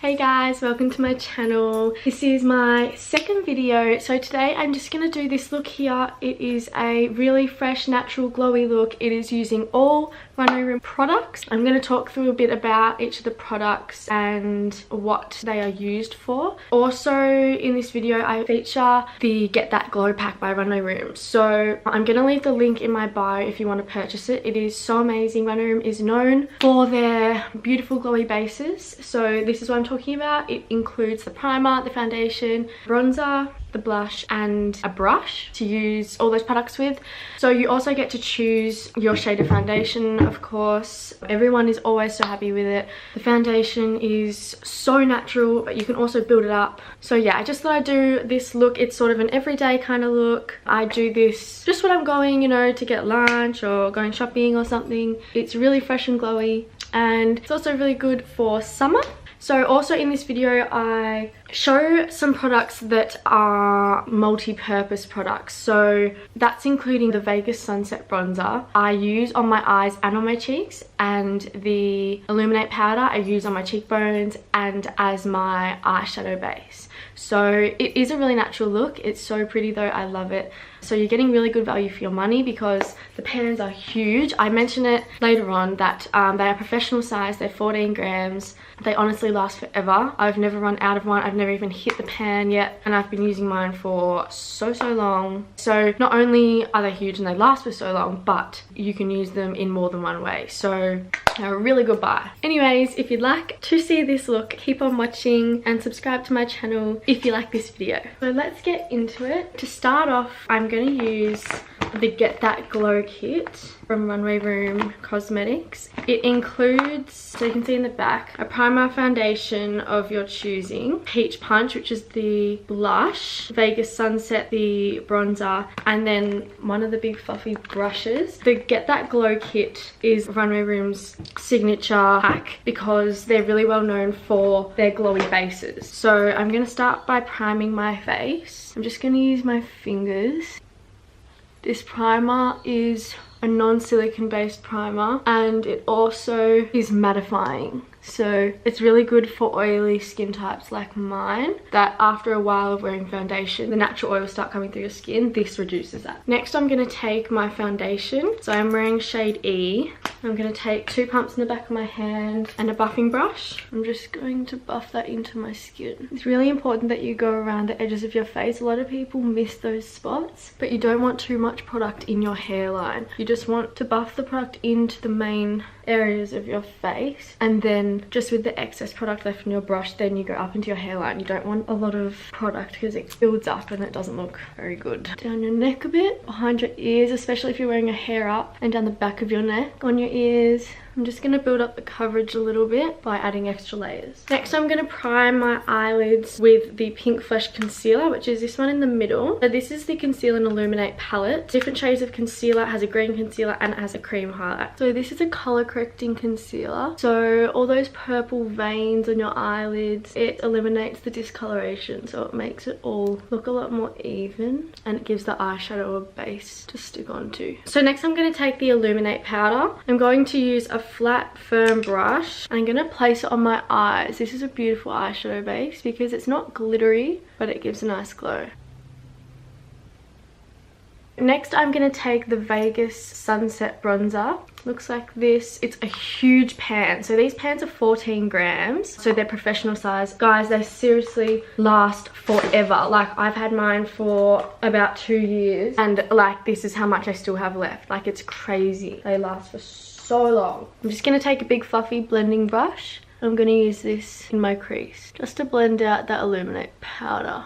Hey guys, welcome to my channel. This is my second video. So today I'm just going to do this look here. It is a really fresh, natural, glowy look. It is using all Runway Room products. I'm going to talk through a bit about each of the products and what they are used for. Also in this video I feature the Get That Glow pack by Runway Room. So I'm going to leave the link in my bio if you want to purchase it. It is so amazing. Runway Room is known for their beautiful glowy bases. So this is what I'm talking about. It includes the primer, the foundation, bronzer, the blush and a brush to use all those products with. So you also get to choose your shade of foundation, of course. Everyone is always so happy with it. The foundation is so natural, but you can also build it up. So yeah, I just thought I'd do this look. It's sort of an everyday kind of look. I do this just when I'm going, you know, to get lunch or going shopping or something. It's really fresh and glowy, and it's also really good for summer. So also in this video I show some products that are multi-purpose products. So that's including the Vegas Sunset Bronzer I use on my eyes and on my cheeks, and the Illuminate powder I use on my cheekbones and as my eyeshadow base. So it is a really natural look. It's so pretty though, I love it. So you're getting really good value for your money because the pans are huge. I mention it later on that they are professional size. They're 14 grams. They honestly last forever. I've never run out of one. I've never even hit the pan yet, and I've been using mine for so long. So not only are they huge and they last for so long, but you can use them in more than one way. So they're a really good buy. Anyways, if you'd like to see this look, keep on watching and subscribe to my channel if you like this video. So let's get into it. To start off, I'm going to use the Get That Glow kit from Runway Room Cosmetics. It includes, so you can see in the back, a primer foundation of your choosing, Peach Punch, which is the blush, Vegas Sunset, the bronzer, and then one of the big fluffy brushes. The Get That Glow kit is Runway Room's signature pack because they're really well known for their glowy bases. So I'm going to start by priming my face. I'm just going to use my fingers. This primer is a non-silicone based primer, and it also is mattifying. So it's really good for oily skin types like mine, that after a while of wearing foundation, the natural oils start coming through your skin. This reduces that. Next, I'm going to take my foundation. So I'm wearing shade E. I'm going to take 2 pumps in the back of my hand and a buffing brush. I'm just going to buff that into my skin. It's really important that you go around the edges of your face. A lot of people miss those spots, but you don't want too much product in your hairline. You just want to buff the product into the main areas of your face, and then just with the excess product left in your brush, then you go up into your hairline. You don't want a lot of product because it builds up and it doesn't look very good. Down your neck a bit, behind your ears, especially if you're wearing a hair up, and down the back of your neck, on your ears. I'm just going to build up the coverage a little bit by adding extra layers. Next, I'm going to prime my eyelids with the Pink Flesh Concealer, which is this one in the middle. So this is the Conceal and Illuminate palette. Different shades of concealer. It has a green concealer and it has a cream highlight. So this is a color correcting concealer. So all those purple veins on your eyelids, it eliminates the discoloration. So it makes it all look a lot more even, and it gives the eyeshadow a base to stick onto. So next I'm going to take the Illuminate powder. I'm going to use a flat firm brush. I'm going to place it on my eyes. This is a beautiful eyeshadow base because it's not glittery, but it gives a nice glow. Next, I'm going to take the Vegas Sunset Bronzer. Looks like this. It's a huge pan. So these pans are 14 grams. So they're professional size. Guys, they seriously last forever. Like, I've had mine for about 2 years. And like, this is how much I still have left. Like, it's crazy. They last for so long. I'm just going to take a big fluffy blending brush. I'm going to use this in my crease just to blend out that Illuminate powder.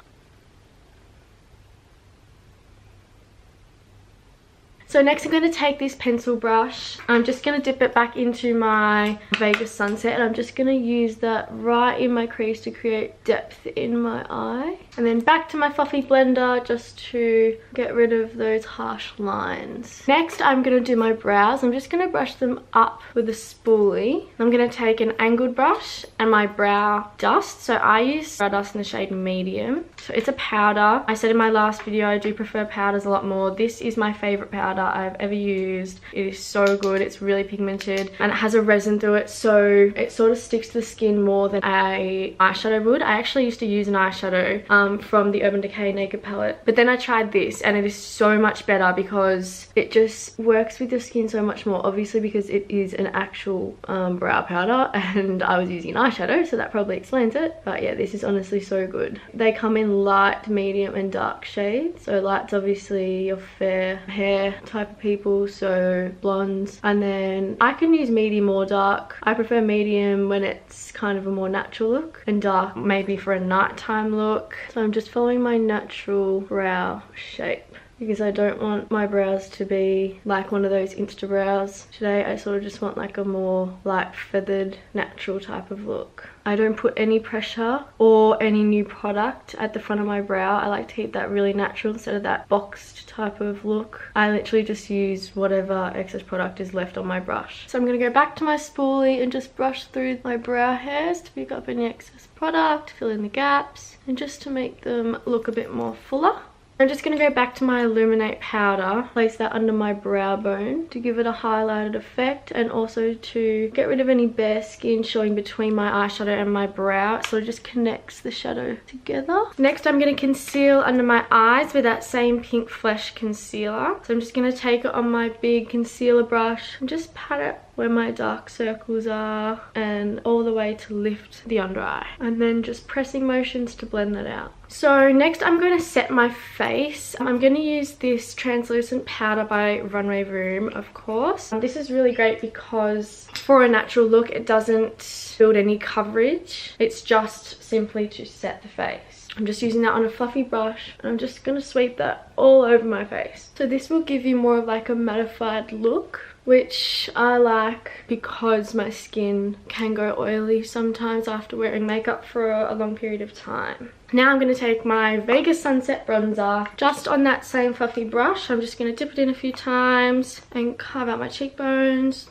So next I'm going to take this pencil brush. I'm just going to dip it back into my Vegas Sunset, and I'm just going to use that right in my crease to create depth in my eye. And then back to my fluffy blender just to get rid of those harsh lines. Next I'm going to do my brows. I'm just going to brush them up with a spoolie. I'm going to take an angled brush and my brow dust. So I use brow dust in the shade medium. So it's a powder. I said in my last video I do prefer powders a lot more. This is my favorite powder. powder I've ever used. It is so good. It's really pigmented and it has a resin through it, so it sort of sticks to the skin more than a eyeshadow would. I actually used to use an eyeshadow from the Urban Decay Naked palette, but then I tried this and it is so much better because it just works with your skin so much more, obviously because it is an actual brow powder and I was using eyeshadow, so that probably explains it. But yeah, this is honestly so good. They come in light, medium and dark shades. So light's obviously your fair hair type of people, so blondes, and then I can use medium or dark. I prefer medium when it's kind of a more natural look, and dark maybe for a nighttime look. So I'm just following my natural brow shape because I don't want my brows to be like one of those Insta brows. Today I sort of just want like a more light feathered natural type of look. I don't put any pressure or any new product at the front of my brow. I like to keep that really natural instead of that boxed type of look. I literally just use whatever excess product is left on my brush. So I'm going to go back to my spoolie and just brush through my brow hairs to pick up any excess product, fill in the gaps, and just to make them look a bit more fuller. I'm just going to go back to my Illuminate powder, place that under my brow bone to give it a highlighted effect, and also to get rid of any bare skin showing between my eyeshadow and my brow. It sort of just connects the shadow together. Next I'm going to conceal under my eyes with that same Pink Flesh concealer. So I'm just going to take it on my big concealer brush and just pat it where my dark circles are and all the way to lift the under eye, and then just pressing motions to blend that out. So next I'm going to set my face. I'm going to use this translucent powder by Runway Room, of course. This is really great because for a natural look it doesn't build any coverage. It's just simply to set the face. I'm just using that on a fluffy brush and I'm just going to sweep that all over my face. So this will give you more of like a mattified look, which I like because my skin can go oily sometimes after wearing makeup for a long period of time. Now I'm going to take my Vegas Sunset bronzer just on that same fluffy brush. I'm just going to dip it in a few times and carve out my cheekbones.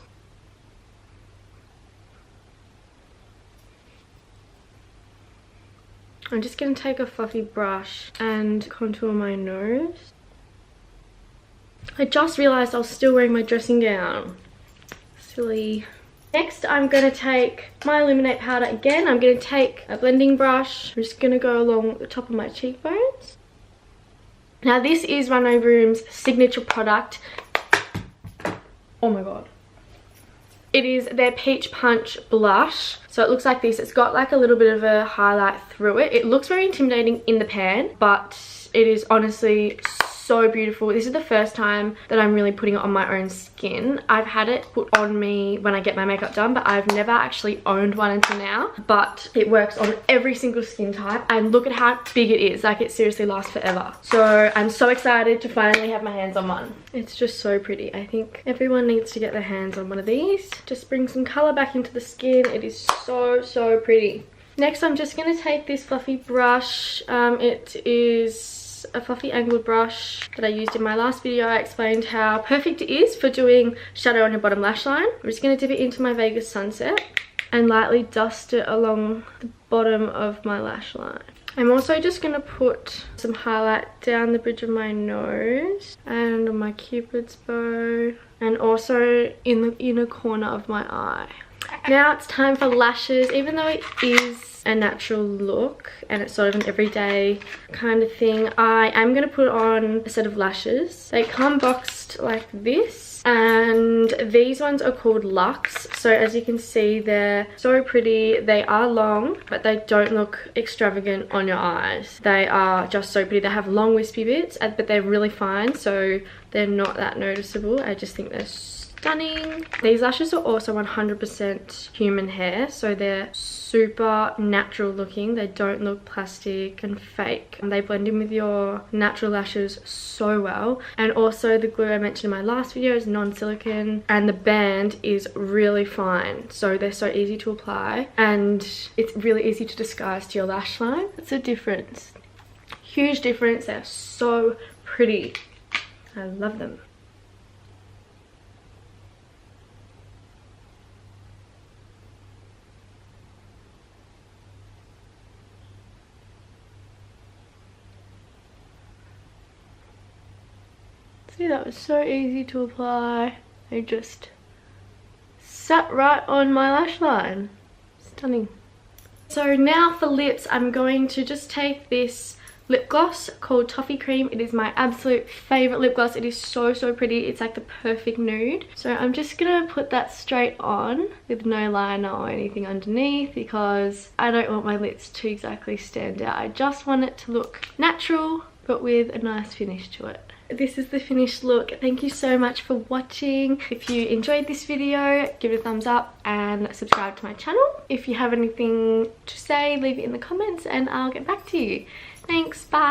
I'm just going to take a fluffy brush and contour my nose. I just realised I was still wearing my dressing gown. Silly. Next I'm going to take my Illuminate powder again. I'm going to take a blending brush. I'm just going to go along the top of my cheekbones. Now this is Runway Room's signature product. Oh my god. It is their Peach Punch blush. So it looks like this. It's got like a little bit of a highlight through it. It looks very intimidating in the pan, but it is honestly so beautiful. This is the first time that I'm really putting it on my own skin. I've had it put on me when I get my makeup done, but I've never actually owned one until now. But it works on every single skin type, and look at how big it is. Like, it seriously lasts forever. So I'm so excited to finally have my hands on one. It's just so pretty. I think everyone needs to get their hands on one of these. Just bring some color back into the skin. It is so pretty. Next I'm just going to take this fluffy brush. It is a fluffy angled brush that I used in my last video. I explained how perfect it is for doing shadow on your bottom lash line. I'm just going to dip it into my Vegas Sunset and lightly dust it along the bottom of my lash line. I'm also just going to put some highlight down the bridge of my nose and on my cupid's bow, and also in the inner corner of my eye. Now it's time for lashes. Even though it is a natural look and it's sort of an everyday kind of thing, I am going to put on a set of lashes. They come boxed like this, and these ones are called Luxe. So as you can see, they're so pretty. They are long, but they don't look extravagant on your eyes. They are just so pretty. They have long wispy bits, but they're really fine, so they're not that noticeable. I just think they're stunning. These lashes are also 100% human hair, so they're super natural looking. They don't look plastic and fake, and they blend in with your natural lashes so well. And also the glue I mentioned in my last video is non-silicone, and the band is really fine, so they're so easy to apply, and it's really easy to disguise to your lash line. It's a difference, huge difference. They're so pretty. I love them. See, that was so easy to apply. It just sat right on my lash line. Stunning. So now for lips, I'm going to just take this lip gloss called Toffee Cream. It is my absolute favorite lip gloss. It is so pretty. It's like the perfect nude. So I'm just gonna put that straight on with no liner or anything underneath, because I don't want my lips to exactly stand out. I just want it to look natural but with a nice finish to it. This is the finished look. Thank you so much for watching. If you enjoyed this video, give it a thumbs up and subscribe to my channel. If you have anything to say, leave it in the comments and I'll get back to you. Thanks, bye.